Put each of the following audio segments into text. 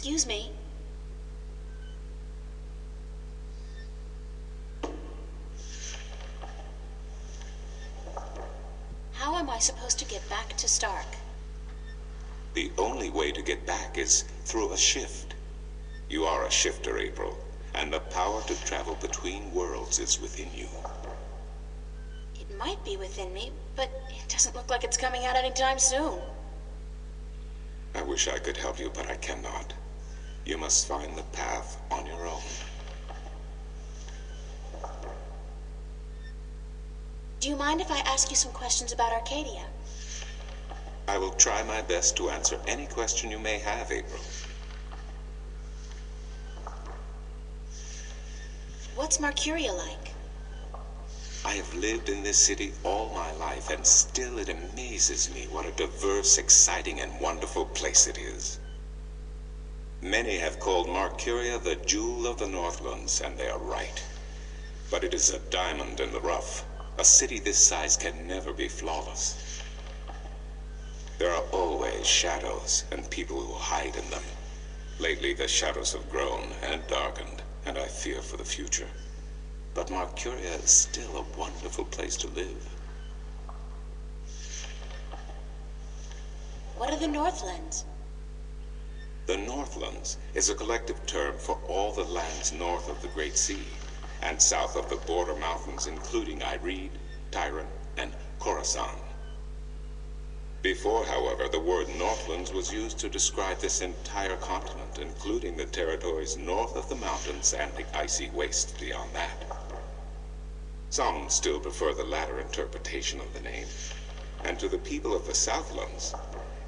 Excuse me. How am I supposed to get back to Stark? The only way to get back is through a shift. You are a shifter, April, and the power to travel between worlds is within you. It might be within me, but it doesn't look like it's coming out anytime soon. I wish I could help you, but I cannot. You must find the path on your own. Do you mind if I ask you some questions about Arcadia? I will try my best to answer any question you may have, April. What's Marcuria like? I have lived in this city all my life, and still it amazes me what a diverse, exciting, and wonderful place it is. Many have called Marcuria the jewel of the Northlands, and they are right. But it is a diamond in the rough. A city this size can never be flawless. There are always shadows and people who hide in them. Lately, the shadows have grown and darkened, and I fear for the future. But Marcuria is still a wonderful place to live. What are the Northlands? The Northlands is a collective term for all the lands north of the Great Sea and south of the border mountains, including Ireed, Tyran, and Coruscant. Before, however, the word Northlands was used to describe this entire continent, including the territories north of the mountains and the icy wastes beyond that. Some still prefer the latter interpretation of the name, and to the people of the Southlands,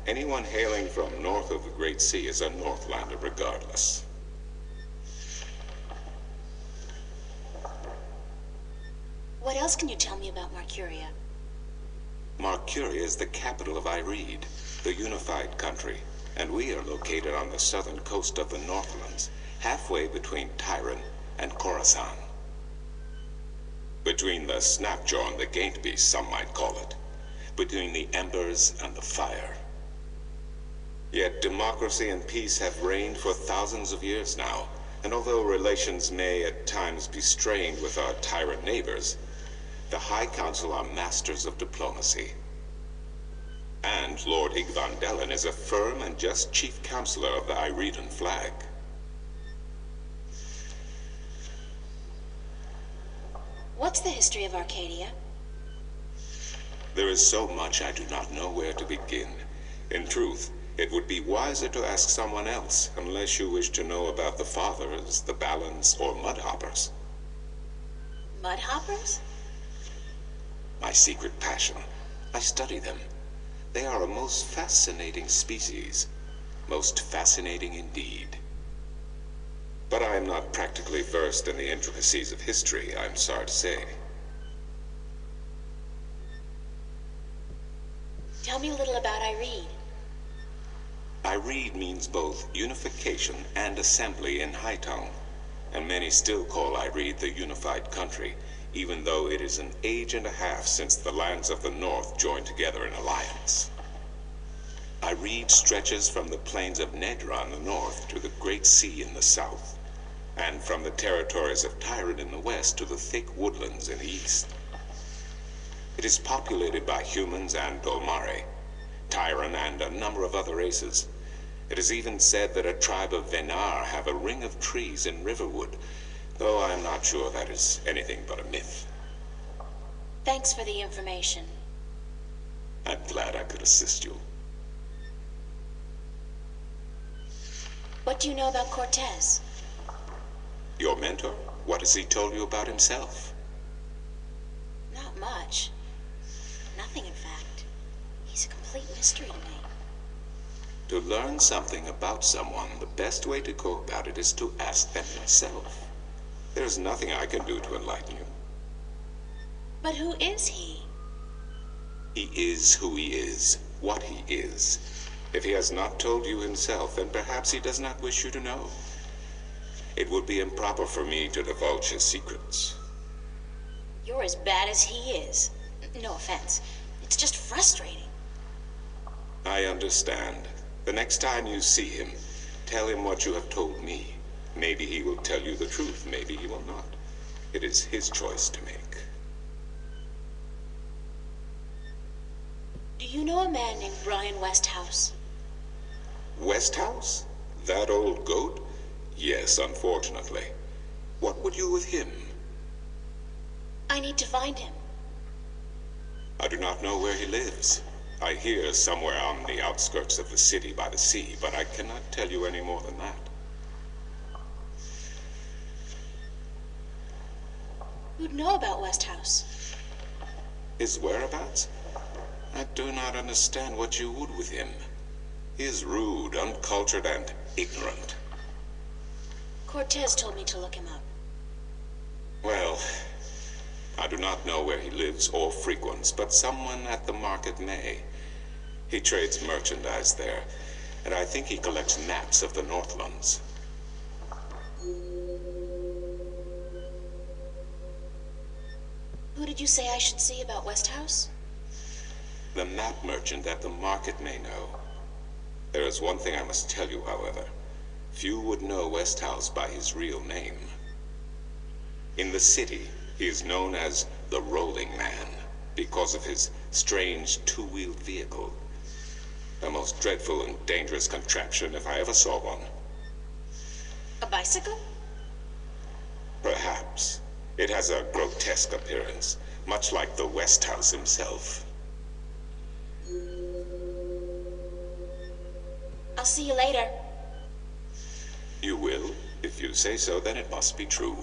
anyone hailing from north of the Great Sea is a Northlander regardless. What else can you tell me about Marcuria? Marcuria is the capital of Ireed, the unified country, and we are located on the southern coast of the Northlands, halfway between Tyran and Coruscant. Between the Snapjaw and the Gaintbeast, some might call it. Between the embers and the fire. Yet democracy and peace have reigned for thousands of years now, and although relations may at times be strained with our tyrant neighbors, the High Council are masters of diplomacy. And Lord Igvandelen is a firm and just chief counselor of the Ireedan flag. What's the history of Arcadia? There is so much I do not know where to begin. In truth, it would be wiser to ask someone else, unless you wish to know about the Fathers, the Balance, or Mudhoppers. Mudhoppers? My secret passion. I study them. They are a most fascinating species. Most fascinating indeed. But I am not practically versed in the intricacies of history, I'm sorry to say. Tell me a little about Ireed. Ireed means both unification and assembly in High Tongue, and many still call Ireed the unified country, even though it is an age and a half since the lands of the north joined together in alliance. Ireed stretches from the plains of Nedra in the north to the Great Sea in the south, and from the territories of Tyran in the west to the thick woodlands in the east. It is populated by humans and Dolmare, Tyran, and a number of other races. It is even said that a tribe of Venar have a ring of trees in Riverwood, though I am not sure that is anything but a myth. Thanks for the information. I'm glad I could assist you. What do you know about Cortez? Your mentor? What has he told you about himself? Not much. Nothing, in fact. He's a complete mystery to me. To learn something about someone, the best way to go about it is to ask them yourself. There's nothing I can do to enlighten you. But who is he? He is who he is, what he is. If he has not told you himself, then perhaps he does not wish you to know. It would be improper for me to divulge his secrets. You're as bad as he is. No offense. It's just frustrating. I understand. The next time you see him, Tell him what you have told me. Maybe he will tell you the truth, maybe he will not. It is his choice to make. Do you know a man named Brian Westhouse? Westhouse? That old goat? Yes, unfortunately. What would you with him? I need to find him. I do not know where he lives. I hear somewhere on the outskirts of the city by the sea, but I cannot tell you any more than that. Who'd know about Westhouse? His whereabouts? I do not understand what you would with him. He is rude, uncultured, and ignorant. Cortez told me to look him up. Well, I do not know where he lives or frequents, but someone at the market may. He trades merchandise there, and I think he collects maps of the Northlands. Who did you say I should see about Westhouse? The map merchant at the market may know. There is one thing I must tell you, however. Few would know Westhouse by his real name. In the city, he is known as the Rolling Man because of his strange two-wheeled vehicle. The most dreadful and dangerous contraption if I ever saw one. A bicycle? Perhaps. It has a grotesque appearance, much like the Westhouse himself. I'll see you later. You will? If you say so, then it must be true.